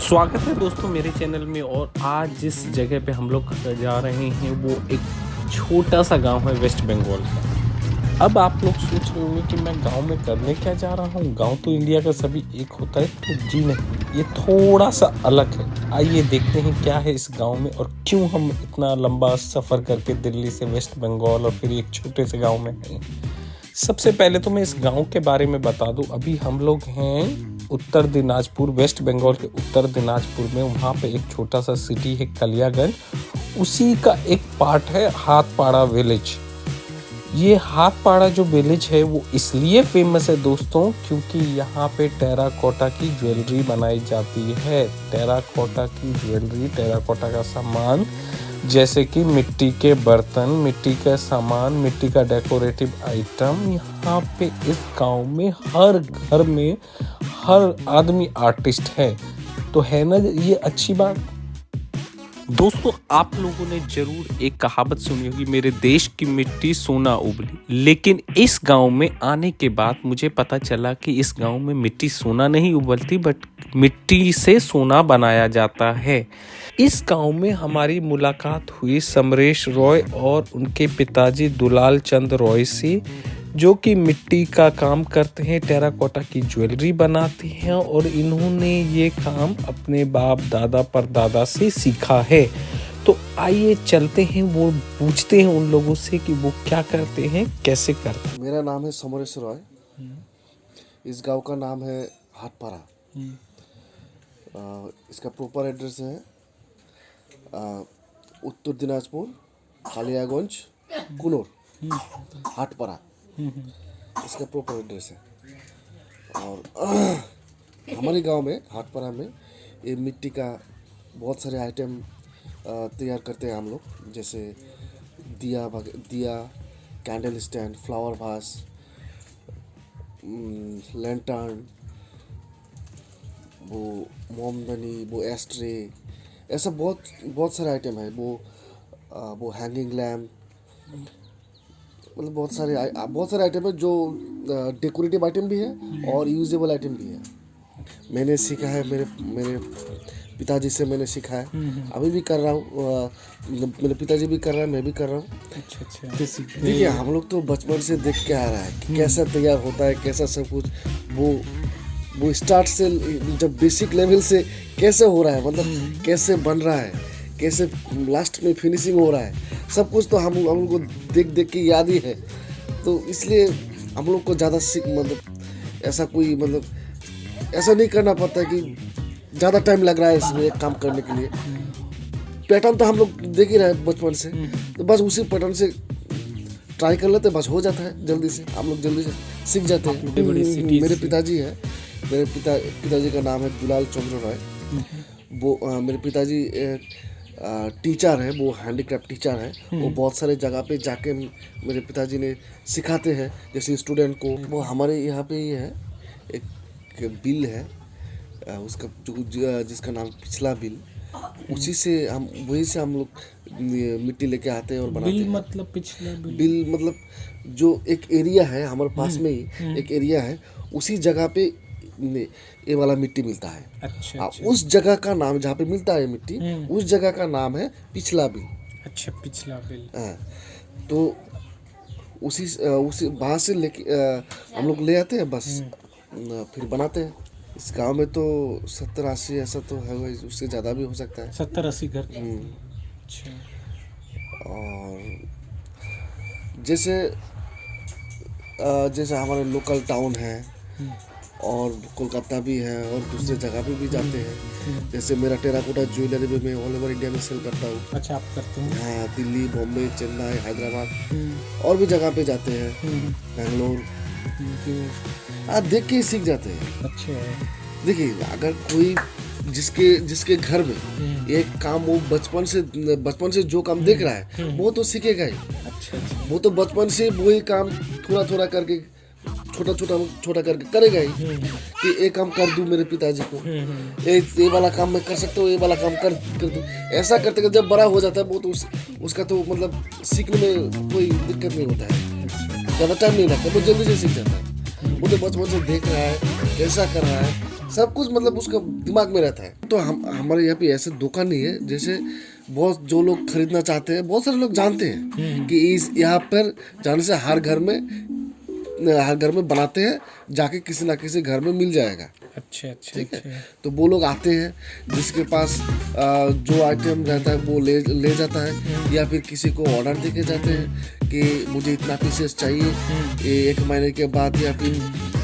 स्वागत है दोस्तों मेरे चैनल में। और आज जिस जगह पे हम लोग जा रहे हैं वो एक छोटा सा गांव है वेस्ट बंगाल का। अब आप लोग सोच रहे होंगे कि मैं गांव में करने क्या जा रहा हूँ, गांव तो इंडिया का सभी एक होता है। तो जी नहीं, ये थोड़ा सा अलग है। आइए देखते हैं क्या है इस गांव में और क्यों हम इतना लंबा सफ़र करके दिल्ली से वेस्ट बंगाल और फिर एक छोटे से गाँव में हैं। सबसे पहले तो मैं इस गांव के बारे में बता दूं। अभी हम लोग हैं उत्तर दिनाजपुर, वेस्ट बंगाल के उत्तर दिनाजपुर में। वहाँ पे एक छोटा सा सिटी है कलियागंज, उसी का एक पार्ट है हाथपाड़ा विलेज। ये हाथपाड़ा जो विलेज है वो इसलिए फेमस है दोस्तों क्योंकि यहाँ पे टेराकोटा की ज्वेलरी बनाई जाती है। टेराकोटा की ज्वेलरी, टेराकोटा का सामान जैसे कि मिट्टी के बर्तन, मिट्टी का सामान, मिट्टी का डेकोरेटिव आइटम, यहाँ पे इस गांव में हर घर में हर आदमी आर्टिस्ट है। तो है ना ये अच्छी बात। दोस्तों आप लोगों ने जरूर एक कहावत सुनी होगी, मेरे देश की मिट्टी सोना उबली। लेकिन इस गांव में आने के बाद मुझे पता चला कि इस गांव में मिट्टी सोना नहीं उबलती बट मिट्टी से सोना बनाया जाता है। इस गांव में हमारी मुलाकात हुई समरेश रॉय और उनके पिताजी दुलाल चंद रॉय से, जो कि मिट्टी का काम करते हैं, टेराकोटा की ज्वेलरी बनाते हैं और इन्होंने ये काम अपने बाप दादा परदादा से सीखा है। तो आइए चलते हैं, वो पूछते हैं उन लोगों से कि वो क्या करते हैं, कैसे करते हैं। मेरा नाम है समरेश रॉय। इस गांव का नाम है हाथपाड़ा। इसका प्रॉपर एड्रेस है उत्तर दिनाजपुर, कालियागंज, कुनूर, हाथपाड़ा। इसका प्रॉपर एड्रेस है। और हमारे गांव में हाथपाड़ा में ये मिट्टी का बहुत सारे आइटम तैयार करते हैं हम लोग, जैसे दिया, candle stand, flower vase, lantern, वो मोमदनी, वो एस्ट्रे, ऐसा बहुत सारे आइटम है। वो हैंगिंग लैम्प, मतलब बहुत सारे आइटम है जो डेकोरेटिव आइटम भी है और यूजेबल आइटम भी है। मैंने सीखा है, मेरे पिताजी से मैंने सीखा है। अभी भी कर रहा हूँ, मेरे पिताजी भी कर रहे हैं, मैं भी कर रहा हूँ। अच्छा। देखिए हम लोग तो बचपन से देख के आ रहा है कि कैसा तैयार होता है, कैसा सब कुछ। वो स्टार्ट से जब बेसिक लेवल से कैसे हो रहा है, मतलब कैसे बन रहा है, कैसे लास्ट में फिनिशिंग हो रहा है, सब कुछ तो हम लोग को देख के याद ही है। तो इसलिए हम लोग को ज़्यादा ऐसा नहीं करना पड़ता कि ज़्यादा टाइम लग रहा है इसमें एक काम करने के लिए। पैटर्न तो हम लोग देख ही रहे हैं बचपन से, तो बस उसी पैटर्न से ट्राई कर लेते, बस हो जाता है जल्दी से। हम लोग जल्दी से सीख जाते हैं। मेरे पिताजी है, मेरे पिताजी का नाम है दुलाल चंद्र रॉय। वो मेरे पिताजी टीचर है, वो हैंडीक्राफ्ट टीचर है। वो बहुत सारे जगह पे जाके मेरे पिताजी ने सिखाते हैं, जैसे स्टूडेंट को। वो हमारे यहाँ पे ही है, एक बिल है उसका जिसका नाम पिछला बिल, उसी से वहीं से हम लोग मिट्टी लेके आते हैं और बनाते हैं। मतलब पिछला बिल मतलब जो एक एरिया है हमारे पास में ही एक एरिया है, उसी जगह पे ये वाला मिट्टी मिलता है। अच्छा। उस जगह का नाम जहाँ पे मिलता है मिट्टी, उस जगह का नाम है पिछला बिल। अच्छा, पिछला बिल। हाँ, तो उसी वहाँ से लेके हम लोग ले आते हैं, बस फिर बनाते हैं। इस गांव में तो 70-80 ऐसा तो है, उससे ज़्यादा भी हो सकता है। 70-80 घर। अच्छा। और जैसे हमारे लोकल टाउन है और कोलकाता भी है और दूसरे जगह पे भी जाते हैं। जैसे मेरा टेराकोटा ज्वेलरी भी मैं ऑल ओवर इंडिया में सेल करता हूँ। अच्छा, आप करते हैं? हाँ, दिल्ली, बॉम्बे, चेन्नई, हैदराबाद और भी जगह पे जाते हैं, बेंगलोर। आप देख के ही सीख जाते हैं। अच्छा। देखिए अगर कोई जिसके घर में एक काम वो बचपन से जो काम देख रहा है वो तो सीखेगा ही। अच्छा। वो तो बचपन से वही काम थोड़ा करके छोटा करके करेगा ही कि ये काम कर दूं मेरे पिताजी को, ये वाला काम मैं कर सकता हूँ, ये वाला काम कर दूं। ऐसा करते करते जब बड़ा हो जाता है वो तो उसका तो मतलब सीखने में कोई दिक्कत नहीं होता है, ज़्यादा टाइम नहीं लगता, वो जल्दी से सीख जाता है। वो तो बचपन से देख रहा है कैसा कर रहा है, सब कुछ मतलब उसका दिमाग में रहता है। तो हम हमारे यहाँ पे ऐसे दुकान नहीं है, जैसे बहुत जो लोग खरीदना चाहते हैं, बहुत सारे लोग जानते हैं कि इस यहाँ पर जाने से हर घर में बनाते हैं, जाके किसी ना किसी घर में मिल जाएगा। अच्छा अच्छा ठीक है, अच्छा। तो वो लोग आते हैं, जिसके पास जो आइटम रहता है वो ले जाता है, या फिर किसी को ऑर्डर दे के जाते हैं कि मुझे इतना पीसेस चाहिए, ये 1 महीने के बाद, या फिर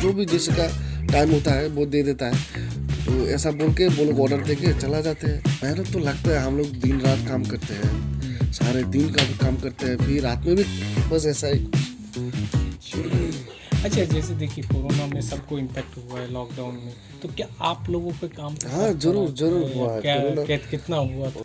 जो भी जिसका टाइम होता है वो दे देता है। तो ऐसा बोल के वो लोग ऑर्डर दे के चला जाते हैं। मेहनत तो लगता है, हम लोग दिन रात काम करते हैं, सारे दिन का काम करते हैं, फिर रात में भी बस ऐसा ही। अच्छा, जैसे देखिए कोरोना में सबको इम्पैक्ट हुआ है लॉकडाउन में, तो क्या आप लोगों पे काम हाँ, जरूर हुआ है क्या कोरोना। कितना हुआ था?